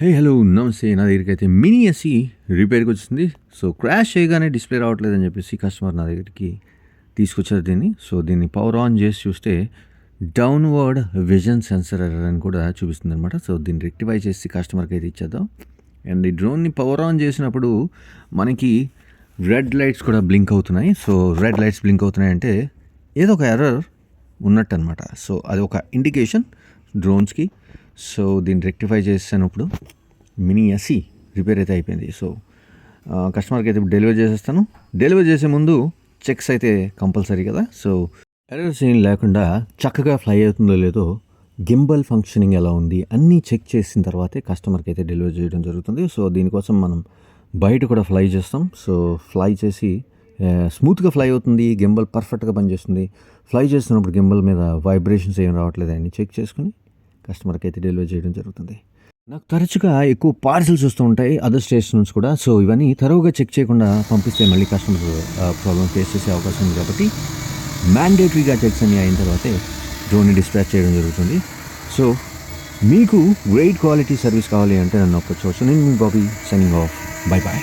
Hello నమస్తే. నా దగ్గరికైతే mini SC రిపేర్కి వచ్చింది. సో క్రాష్ చేయగానే డిస్ప్లే రావట్లేదని చెప్పేసి కస్టమర్ నా దగ్గరికి తీసుకొచ్చారు దీన్ని. సో దీన్ని పవర్ ఆన్ చేసి చూస్తే డౌన్వర్డ్ విజన్ సెన్సర్ ఎర్రర్ అని కూడా చూపిస్తుంది అనమాట. సో దీన్ని రెక్టిఫై చేసి కస్టమర్కి అయితే ఇచ్చేద్దాం. అండ్ ఈ డ్రోన్ని పవర్ ఆన్ చేసినప్పుడు మనకి రెడ్ లైట్స్ కూడా బ్లింక్ అవుతున్నాయి. సో రెడ్ లైట్స్ బ్లింక్ అవుతున్నాయి అంటే ఏదో ఒక ఎర్రర్ ఉన్నట్టు అనమాట. సో అది ఒక ఇండికేషన్ డ్రోన్స్కి. సో దీన్ని రెక్టిఫై చేసినప్పుడు మినీ ఎస్సీ రిపేర్ అయితే అయిపోయింది. సో కస్టమర్కి అయితే డెలివరీ చేసేస్తాను. డెలివరీ చేసే ముందు చెక్స్ అయితే కంపల్సరీ కదా. సో ఎర్రర్స్ ఏం లేకుండా చక్కగా ఫ్లై అవుతుందో లేదో, గింబల్ ఫంక్షనింగ్ ఎలా ఉంది అన్నీ చెక్ చేసిన తర్వాతే కస్టమర్కి అయితే డెలివరీ చేయడం జరుగుతుంది. సో దీనికోసం మనం బయట కూడా ఫ్లై చేస్తాం. సో ఫ్లై చేసి స్మూత్గా ఫ్లై అవుతుంది, గింబల్ పర్ఫెక్ట్గా పనిచేస్తుంది. ఫ్లై చేస్తున్నప్పుడు గింబల్ మీద వైబ్రేషన్స్ ఏం రావట్లేదు అని చెక్ చేసుకుని కస్టమర్కి అయితే డెలివరీ చేయడం జరుగుతుంది. నాకు తరచుగా ఎక్కువ పార్సిల్స్ వస్తూ ఉంటాయి అదర్ స్టేట్స్ నుంచి కూడా. సో ఇవన్నీ తరువుగా చెక్ చేయకుండా పంపిస్తే మళ్ళీ కస్టమర్ ప్రాబ్లమ్ ఫేస్ చేసే అవకాశం ఉంది. కాబట్టి మ్యాండేటరీగా చెక్స్ అన్నీ అయిన తర్వాతే డ్రోన్ని డిస్పాచ్ చేయడం జరుగుతుంది. సో మీకు గ్రేట్ క్వాలిటీ సర్వీస్ కావాలి అంటే నన్ను ఒప్పుకోవచ్చు. నేను మీ Bobby signing off. Bye bye.